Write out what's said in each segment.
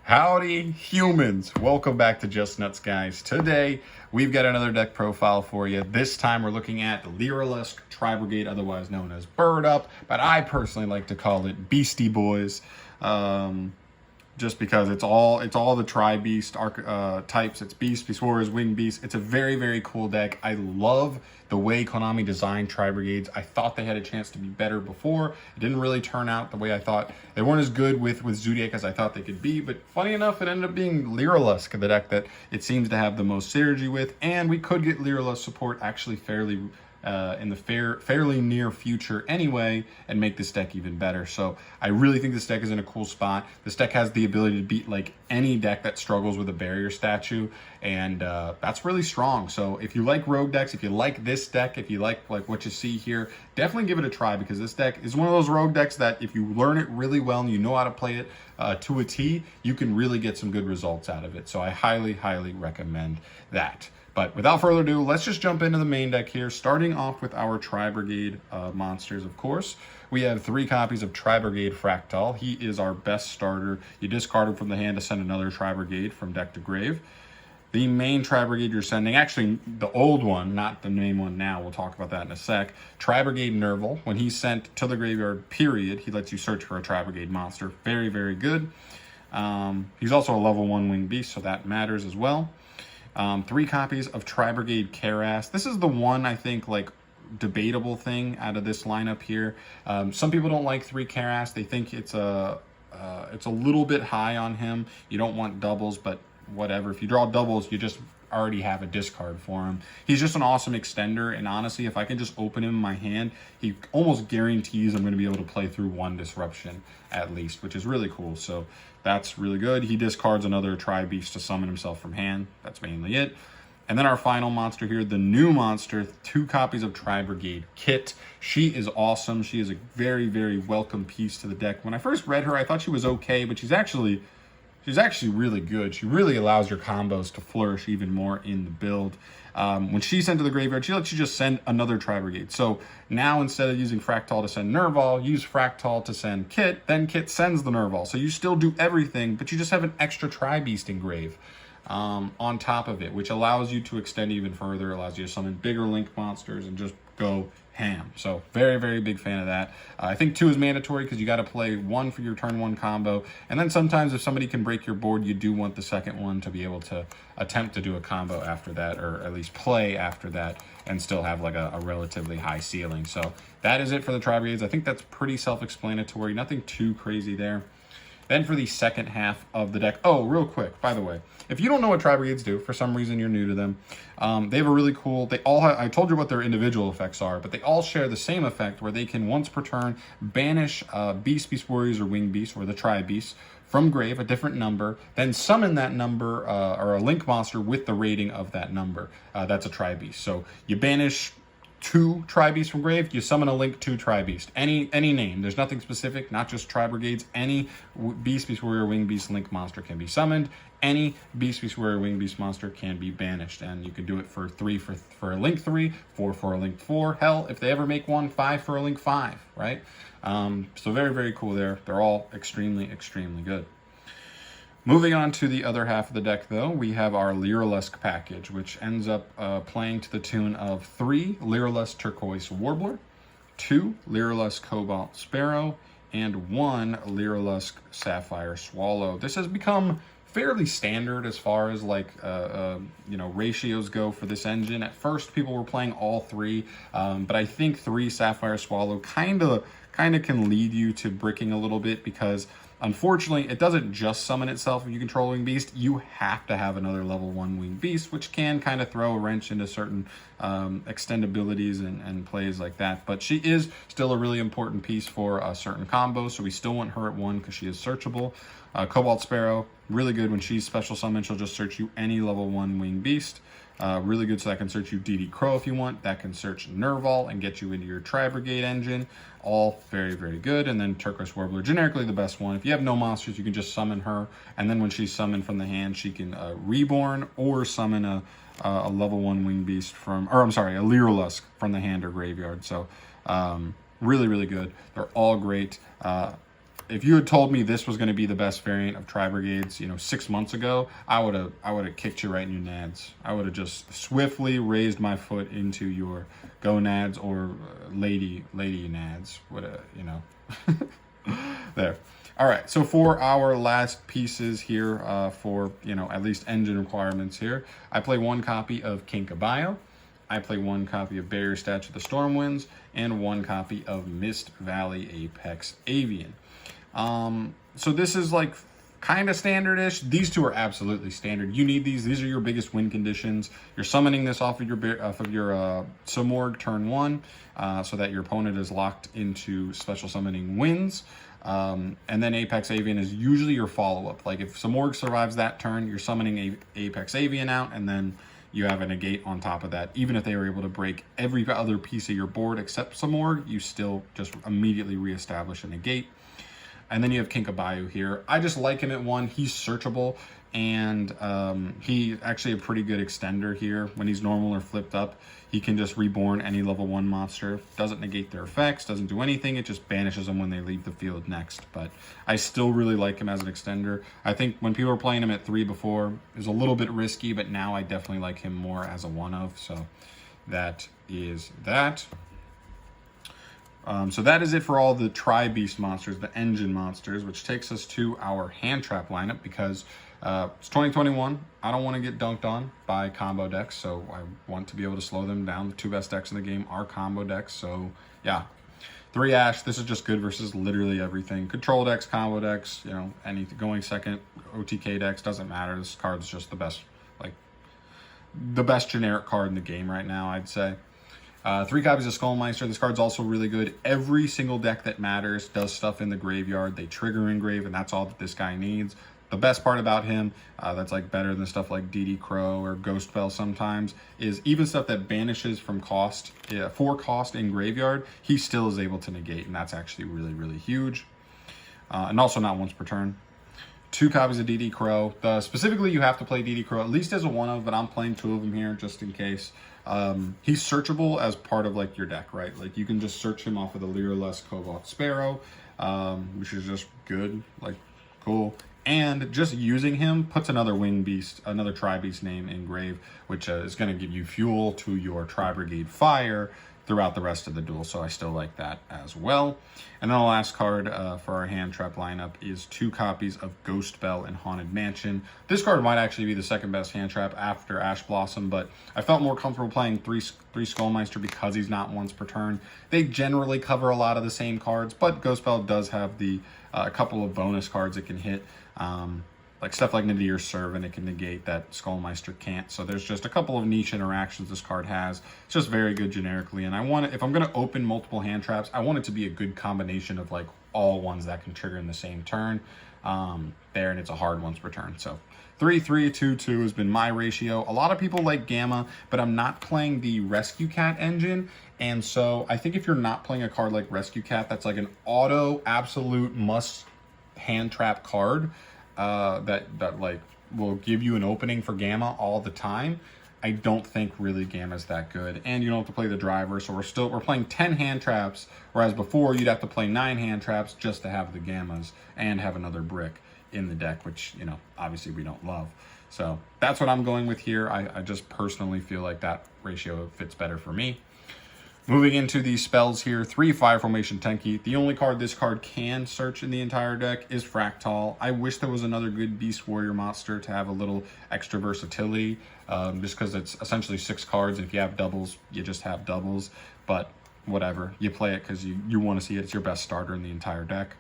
Howdy humans, welcome back to Just Nuts, guys. Today we've got another deck profile for you. This time we're looking at LYRILUSC Tri-Brigade, otherwise known as Bird Up, but I personally like to call it Beastie Boyz. Just because it's all the tri-beast archetypes. It's Beast, Beast Warriors, Winged Beast. It's a very, very cool deck. I love the way Konami designed Tri-Brigades. I thought they had a chance to be better before. It didn't really turn out the way I thought. They weren't as good with Zodiac as I thought they could be, but funny enough, it ended up being LYRILUSC, the deck that it seems to have the most synergy with, and we could get LYRILUSC support actually fairly in the fairly near future anyway, and make this deck even better. So I really think this deck is in a cool spot. This deck has the ability to beat like any deck that struggles with a barrier statue, and that's really strong. So if you like rogue decks, if you like this deck, if you like what you see here, definitely give it a try, because this deck is one of those rogue decks that if you learn it really well and you know how to play it to a T, you can really get some good results out of it. So I highly, highly recommend that. But without further ado, let's just jump into the main deck here, starting off with our Tri-Brigade monsters, of course. We have 3 copies of Tri-Brigade Fractal. He is our best starter. You discard him from the hand to send another Tri-Brigade from deck to grave. The main Tri-Brigade you're sending, actually the old one, not the main one now, we'll talk about that in a sec. Tri-Brigade Nerval, when he's sent to the graveyard, period, he lets you search for a Tri-Brigade monster. Very, very good. He's also a level 1 Winged Beast, so that matters as well. 3 copies of Tri-Brigade Karass. This is the one, I think, like, debatable thing out of this lineup here. Some people don't like 3 Karass. They think it's a little bit high on him. You don't want doubles, but whatever. If you draw doubles, you just already have a discard for him. He's just an awesome extender, and honestly, if I can just open him in my hand, he almost guarantees I'm going to be able to play through 1 disruption at least, which is really cool. So that's really good. He discards another Tri-Beast to summon himself from hand. That's mainly it. And then our final monster here, the new monster, 2 copies of Tri-Brigade Kit. She is awesome. She is a very, very welcome piece to the deck. When I first read her, I thought she was okay, but she's actually really good. She really allows your combos to flourish even more in the build. When she's sent to the graveyard, she lets you just send another Tri-Brigade. So now instead of using Fractal to send Nerval, use Fractal to send Kit, then Kit sends the Nerval. So you still do everything, but you just have an extra Tri-Beast in grave on top of it, which allows you to extend even further, allows you to summon bigger Link monsters and just go ham. So very, very big fan of that. I think 2 is mandatory because you got to play 1 for your turn 1 combo, and then sometimes if somebody can break your board, you do want the second one to be able to attempt to do a combo after that, or at least play after that, and still have like a relatively high ceiling. So that is it for the Tri-Brigades. I think that's pretty self-explanatory, nothing too crazy there. Then for the second half of the deck, oh, real quick, by the way, if you don't know what Tri-Brigades do, for some reason you're new to them, they have a really cool, they all have, I told you what their individual effects are, but they all share the same effect where they can once per turn banish Beast, Beast Warriors, or Winged Beast, or the Tri-Beast from grave, a different number, then summon that number or a Link monster with the rating of that number. That's a Tri-Beast. So you banish 2 Tri-Beasts from grave, you summon a Link 2 Tri-Beast. Any name. There's nothing specific, not just Tri-Brigades. Any Beast, Beast Warrior, Winged Beast, Link monster can be summoned. Any Beast, Beast Warrior, Winged Beast monster can be banished. And you can do it for 3 for a Link 3, 4 for a Link 4. Hell, if they ever make one, 5 for a Link 5, right? So very, very cool there. They're all extremely, extremely good. Moving on to the other half of the deck, though, we have our LYRILUSC package, which ends up playing to the tune of 3 LYRILUSC Turquoise Warbler, 2 LYRILUSC Cobalt Sparrow, and 1 LYRILUSC Sapphire Swallow. This has become fairly standard as far as like ratios go for this engine. At first, people were playing all 3, but I think 3 Sapphire Swallow kind of can lead you to bricking a little bit, because unfortunately, it doesn't just summon itself if you control Winged Beast. You have to have another level 1 Winged Beast, which can kind of throw a wrench into certain extendabilities and plays like that. But she is still a really important piece for certain combos, so we still want her at 1 because she is searchable. Cobalt Sparrow, really good when she's special summoned. She'll just search you any level 1 Winged Beast. Really good, so that can search you DD Crow if you want. That can search Nerval and get you into your Tri-Brigade engine. All very, very good. And then Turquoise Warbler, generically the best one. If you have no monsters, you can just summon her. And then when she's summoned from the hand, she can reborn or summon a level 1 Winged Beast from, or I'm sorry, a LYRILUSC from the hand or graveyard. So really, really good. They're all great. if you had told me this was going to be the best variant of Tri-Brigades, 6 months ago, I would have kicked you right in your nads. I would have just swiftly raised my foot into your gonads or lady nads. There. All right, so for our last pieces here, for at least engine requirements here, I play 1 copy of Kinkabayo, I play 1 copy of Barrier Statue of the Stormwinds, and 1 copy of Mist Valley Apex Avian. So this is like kind of standard-ish. These 2 are absolutely standard. You need these. These are your biggest win conditions. You're summoning this off of your Simorgh turn 1, so that your opponent is locked into special summoning wins. And then Apex Avian is usually your follow-up. Like if Simorgh survives that turn, you're summoning Apex Avian out, and then you have a negate on top of that. Even if they were able to break every other piece of your board except Simorgh, you still just immediately reestablish a negate. And then you have Kinkabayo here. I just like him at 1. He's searchable, and he actually a pretty good extender here. When he's normal or flipped up, he can just reborn any level 1 monster. Doesn't negate their effects, doesn't do anything. It just banishes them when they leave the field next. But I still really like him as an extender. I think when people were playing him at 3 before, it was a little bit risky, but now I definitely like him more as a 1-of. So that is that. So that is it for all the Tri-Beast monsters, the engine monsters, which takes us to our hand trap lineup, because it's 2021. I don't want to get dunked on by combo decks, so I want to be able to slow them down. The 2 best decks in the game are combo decks, so yeah. 3 Ash, this is just good versus literally everything. Control decks, combo decks, anything going second, OTK decks, doesn't matter. This card's just the best, like, the best generic card in the game right now, I'd say. 3 copies of Skullmeister. This card's also really good. Every single deck that matters does stuff in the graveyard. They trigger engrave, and that's all that this guy needs. The best part about him, that's like better than stuff like DD Crow or Ghost Bell sometimes, is even stuff that banishes from cost, for cost in graveyard, he still is able to negate, and that's actually really, really huge. And also not once per turn. 2 copies of DD Crow. Specifically, you have to play DD Crow at least as a 1-of, but I'm playing 2 of them here just in case. He's searchable as part of like your deck, right? Like you can just search him off of the LYRILUSC Cobalt Sparrow, which is just good, like cool. And just using him puts another wing beast, another Tri-Beast name in grave, which is going to give you fuel to your Tri-Brigade fire throughout the rest of the duel, so I still like that as well. And then the last card for our hand trap lineup is 2 copies of Ghost Bell and Haunted Mansion. This card might actually be the second best hand trap after Ash Blossom, but I felt more comfortable playing 3 Skullmeister because he's not once per turn. They generally cover a lot of the same cards, but Ghost Bell does have the a couple of bonus cards it can hit. Like stuff like Nadir's Servant, it can negate that Skullmeister can't. So there's just a couple of niche interactions this card has. It's just very good generically. And I want it, if I'm going to open multiple hand traps, I want it to be a good combination of like all ones that can trigger in the same turn. There, and it's a hard once per turn. So 3-3-2-2 has been my ratio. A lot of people like Gamma, but I'm not playing the Rescue Cat engine. And so I think if you're not playing a card like Rescue Cat, that's like an auto absolute must hand trap card. That like will give you an opening for Gamma all the time. I don't think really Gamma's that good, and you don't have to play the driver. So we're playing 10 hand traps, whereas before you'd have to play 9 hand traps just to have the Gammas and have another brick in the deck, which obviously we don't love. So that's what I'm going with here. I just personally feel like that ratio fits better for me. Moving into these spells here, 3 Fire Formation Tenki. The only card this card can search in the entire deck is Fractal. I wish there was another good Beast Warrior monster to have a little extra versatility, just because it's essentially 6 cards, and if you have doubles, you just have doubles. But whatever, you play it because you want to see it. It's your best starter in the entire deck.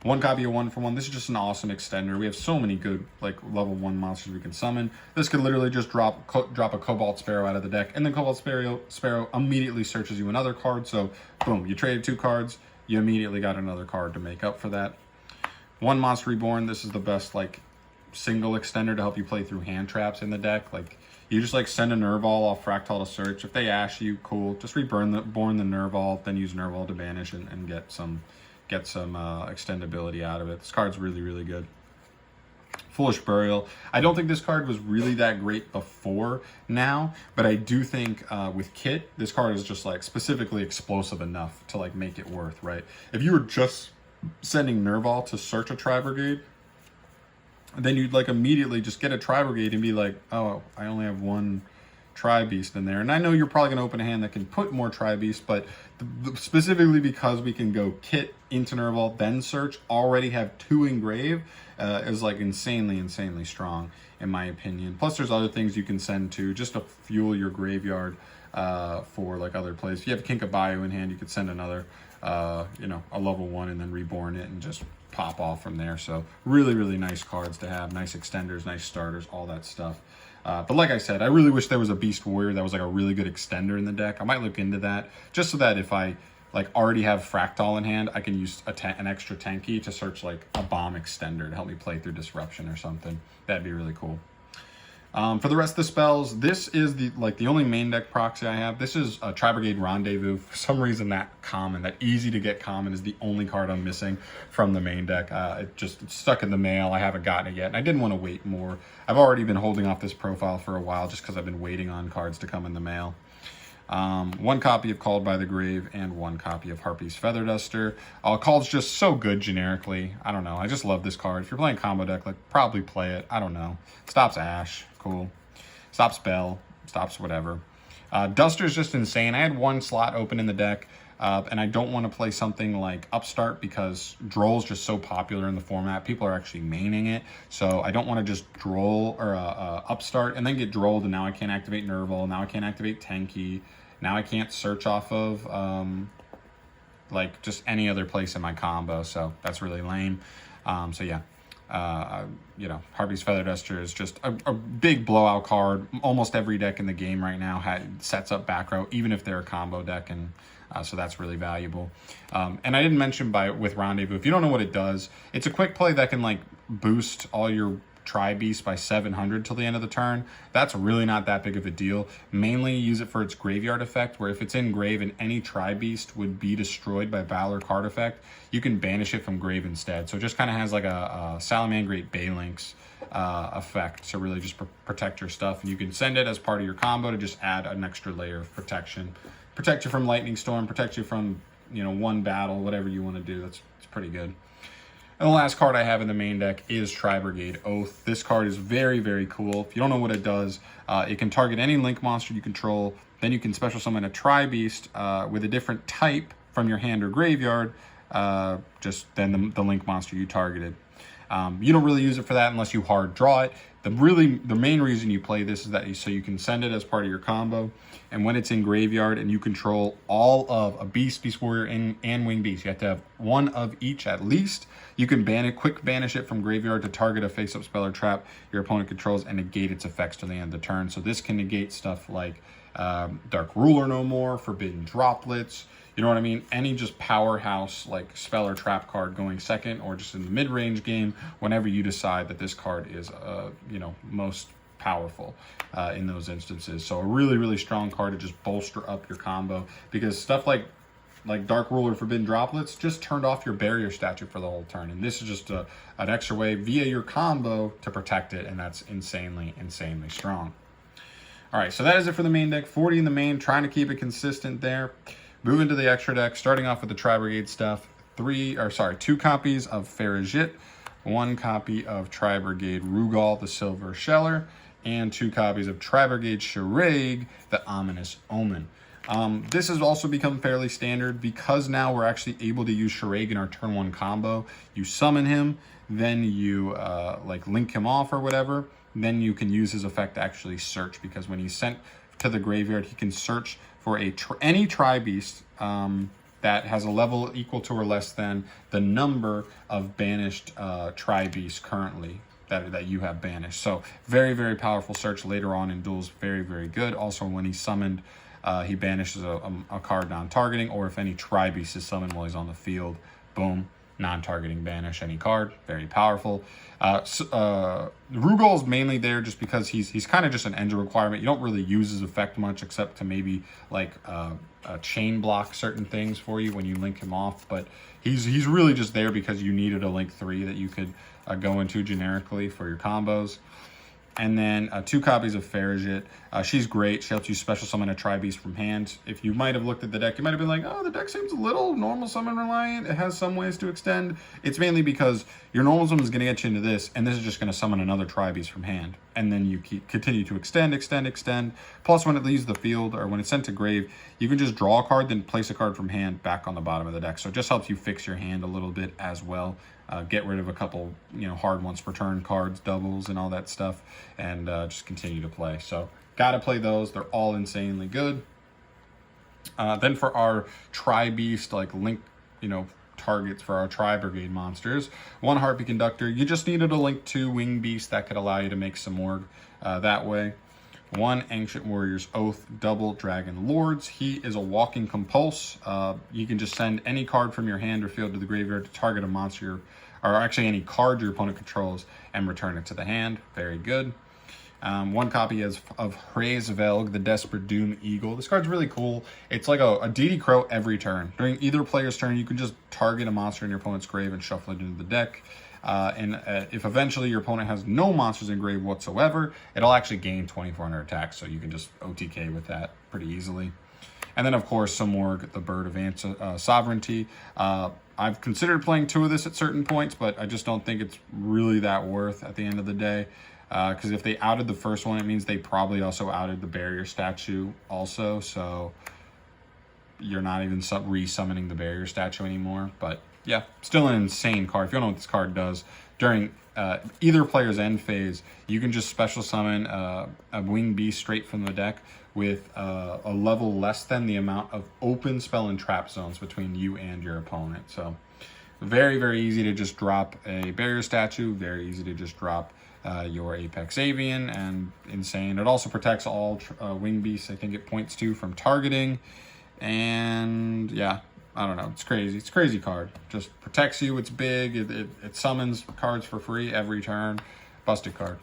1 copy of 1-for-1. This is just an awesome extender. We have so many good like level 1 monsters we can summon. This could literally just drop a Cobalt Sparrow out of the deck, and then Cobalt Sparrow immediately searches you another card. So boom, you traded 2 cards, you immediately got another card to make up for that. 1 Monster Reborn. This is the best like single extender to help you play through hand traps in the deck. Like you just like send a Nervall off Fractal to search. If they ash you, cool. Just born the Nervall, then use Nervall to banish and get some extendability out of it. This card's really, really good. Foolish Burial. I don't think this card was really that great before now, but I do think with Kit, this card is just like specifically explosive enough to like make it worth, right? If you were just sending Nerval to search a Tri-Brigade, then you'd like immediately just get a Tri-Brigade and be like, oh, I only have one Tri-Beast in there. And I know you're probably going to open a hand that can put more Tri-Beasts, but specifically because we can go kit into Nerval, then search, already have 2 engrave, is like insanely strong, in my opinion. Plus, there's other things you can send to just to fuel your graveyard for like other plays. If you have Kinkabayu in hand, you could send another, you know, a level 1 and then reborn it and just pop off from there. So really nice cards to have, nice extenders, nice starters, all that stuff. But like I said, I really wish there was a Beast Warrior that was like a really good extender in the deck. I might look into that just so that if I like already have Fractal in hand, I can use an extra tanky to search like a bomb extender to help me play through Disruption or something. That'd be really cool. For the rest of the spells, this is the only main deck proxy I have. This is a Tri-Brigade Rendezvous. For some reason, that easy to get common is the only card I'm missing from the main deck. It's stuck in the mail. I haven't gotten it yet, and I didn't want to wait more. I've already been holding off this profile for a while just because I've been waiting on cards to come in the mail. 1 copy of Called by the Grave and 1 copy of Harpy's Feather Duster. Called's just so good generically. I don't know. I just love this card. If you're playing combo deck, like probably play it. I don't know. Stops Ash. Cool. Stops Spell. Stops whatever. Duster's just insane. I had 1 slot open in the deck, and I don't want to play something like Upstart because Droll's just so popular in the format. People are actually maining it, so I don't want to just Droll or Upstart and then get Drolled, and now I can't activate Nerval. Now I can't activate Tenki. Now I can't search off of like just any other place in my combo, so that's really lame. So yeah. You know, Harpy's Feather Duster is just a big blowout card. Almost every deck in the game right now sets up back row, even if they're a combo deck, and so that's really valuable. And I didn't mention with Rendezvous, if you don't know what it does, it's a quick play that can like boost all your Tri-Beasts by 700 till the end of the turn. That's really not that big of a deal. Mainly use it for its graveyard effect, where if it's in grave and any Tri-Beast would be destroyed by Valor card effect, you can banish it from grave instead. So it just kind of has like a Salamangreat Balinx effect to really just protect your stuff. And you can send it as part of your combo to just add an extra layer of protection. Protect you from Lightning Storm, protect you from, you know, 1 battle, whatever you want to do. It's pretty good. And the last card I have in the main deck is Tri-Brigade Oath. This card is very cool. If you don't know what it does, it can target any link monster you control. Then you can special summon a Tri-Beast with a different type from your hand or graveyard, just than the link monster you targeted. You don't really use it for that unless you hard draw it. The main reason you play this is that so you can send it as part of your combo, and when it's in graveyard and you control all of a Beast Warrior, and Winged Beast, you have to have 1 of each at least. You can quick banish it from graveyard to target a face-up spell or trap your opponent controls and negate its effects to the end of the turn. So this can negate stuff like Dark Ruler no more, Forbidden Droplets, you know what I mean? Any just powerhouse like spell or trap card going second, or just in the mid-range game, whenever you decide that this card is, you know, most powerful in those instances. So a really strong card to just bolster up your combo, because stuff like Dark Ruler, Forbidden Droplets just turned off your barrier statue for the whole turn, and this is just an extra way via your combo to protect it, and that's insanely strong. All right, so that is it for the main deck. 40 in the main, trying to keep it consistent there. Moving to the extra deck, starting off with the Tri-Brigade stuff. 2 copies of Farajit, 1 copy of Tri-Brigade Rugal, the Silver Sheller, and 2 copies of Tri-Brigade Shiraig, the Ominous Omen. This has also become fairly standard because now we're actually able to use Shiraig in our turn 1 combo. You summon him, then you like link him off or whatever, then you can use his effect to actually search, because when he's sent to the graveyard, he can search for any Tri-Beast that has a level equal to or less than the number of banished Tri-Beasts currently that you have banished. So very powerful search later on in duels. Very good. Also, when he's summoned, he banishes a card non-targeting, or if any Tri-Beast is summoned while he's on the field, boom, non-targeting banish any card. Very powerful. Rugal is mainly there just because he's kind of just an engine requirement. You don't really use his effect much, except to maybe like chain block certain things for you when you link him off. But he's really just there because you needed a link 3 that you could go into generically for your combos. And then 2 copies of Farragut. She's great. She helps you special summon a Tri-Beast from hand. If you might have looked at the deck, you might have been like, oh, the deck seems a little normal summon reliant. It has some ways to extend. It's mainly because your normal summon is going to get you into this, and this is just going to summon another Tri-Beast from hand. And then you continue to extend. Plus, when it leaves the field, or when it's sent to grave, you can just draw a card, then place a card from hand back on the bottom of the deck. So it just helps you fix your hand a little bit as well. Get rid of a couple, hard once per turn cards, doubles, and all that stuff, and just continue to play. So, gotta play those. They're all insanely good. Then for our Tri-Beast, link, targets for our Tri-Brigade monsters, 1 Heartbeat Conductor. You just needed a link to Wing Beast that could allow you to make some more that way. 1 Ancient Warrior's Oath, double Dragon Lords. He is a walking compulse. You can just send any card from your hand or field to the graveyard to target a monster, or actually any card your opponent controls, and return it to the hand. Very good. 1 copy of Hraesvelg, the Desperate Doom Eagle. This card's really cool. It's like a DD Crow every turn. During either player's turn, you can just target a monster in your opponent's grave and shuffle it into the deck. If eventually your opponent has no monsters in grave whatsoever, it'll actually gain 2400 attack, so you can just OTK with that pretty easily. And then, of course, Somorg, the Bird of Sovereignty. I've considered playing 2 of this at certain points, but I just don't think it's really that worth at the end of the day. Because if they outed the first one, it means they probably also outed the Barrier Statue also, so you're not even re-summoning the Barrier Statue anymore. But yeah, still an insane card. If you don't know what this card does, during either player's end phase, you can just special summon a Wing Beast straight from the deck with a level less than the amount of open spell and trap zones between you and your opponent. So very, very easy to just drop a Barrier Statue, very easy to just drop your Apex Avian, and insane. It also protects all Wing Beasts, I think it points to, from targeting. And yeah, I don't know, it's crazy. It's a crazy card. Just protects you, it's big, it summons cards for free every turn. Busted card.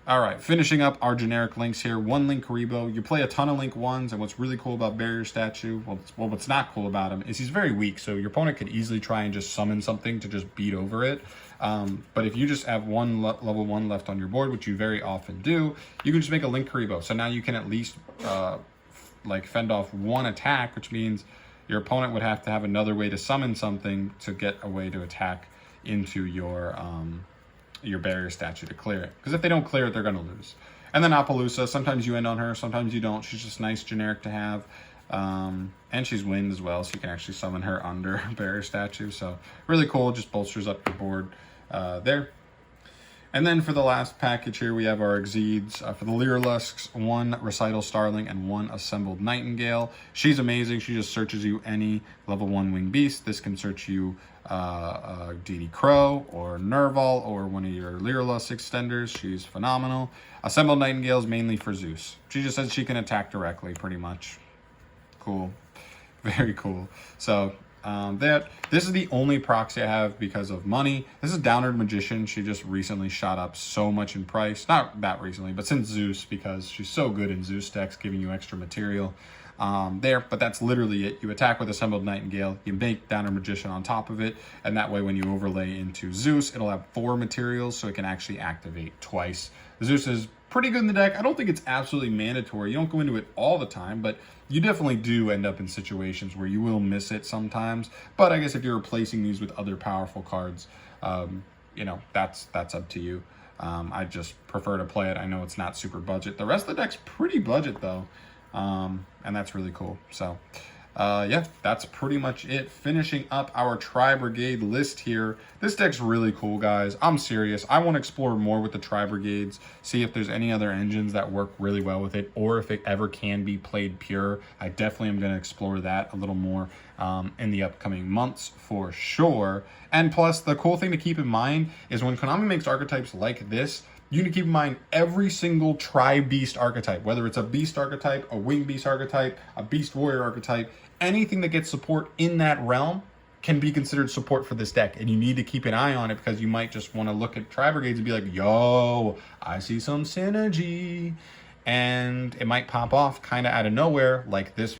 All right, finishing up our generic links here. 1 Link Karibo. You play a ton of Link 1s, and what's really cool about Barrier Statue, well, what's not cool about him is he's very weak, so your opponent could easily try and just summon something to just beat over it. But if you just have level 1 left on your board, which you very often do, you can just make a Link Karibo. So now you can at least fend off 1 attack, which means your opponent would have to have another way to summon something to get a way to attack into your Barrier Statue to clear it. Because if they don't clear it, they're going to lose. And then Appaloosa, sometimes you end on her, sometimes you don't. She's just nice generic to have. And she's wind as well, so you can actually summon her under Barrier Statue. So really cool, just bolsters up your board there. And then for the last package here, we have our Exceeds. For the LYRILUSCs, 1 Recital Starling and 1 Assembled Nightingale. She's amazing. She just searches you any level 1 Wing Beast. This can search you DD Crow or Nerval or one of your LYRILUSC extenders. She's phenomenal. Assembled Nightingale is mainly for Zeus. She just says she can attack directly, pretty much. Cool. Very cool. So this is the only proxy I have because of money. This is Downward Magician. She just recently shot up so much in price. Not that recently, but since Zeus, because she's so good in Zeus decks, giving you extra material but that's literally it. You attack with Assembled Nightingale, you make Downward Magician on top of it, and that way when you overlay into Zeus, it'll have 4 materials, so it can actually activate twice. Zeus is pretty good in the deck. I don't think it's absolutely mandatory. You don't go into it all the time, but you definitely do end up in situations where you will miss it sometimes. But I guess if you're replacing these with other powerful cards, that's up to you. I just prefer to play it. I know it's not super budget. The rest of the deck's pretty budget though, and that's really cool. So yeah, that's pretty much it. Finishing up our Tri-Brigade list here. This deck's really cool, guys. I'm serious. I want to explore more with the Tri-Brigades, see if there's any other engines that work really well with it, or if it ever can be played pure. I definitely am going to explore that a little more in the upcoming months for sure. And plus, the cool thing to keep in mind is when Konami makes archetypes like this, you need to keep in mind every single Tri-Beast archetype, whether it's a Beast archetype, a Wing Beast archetype, a Beast Warrior archetype, anything that gets support in that realm can be considered support for this deck. And you need to keep an eye on it because you might just want to look at Tri-Brigades and be like, yo, I see some synergy. And it might pop off kind of out of nowhere like this.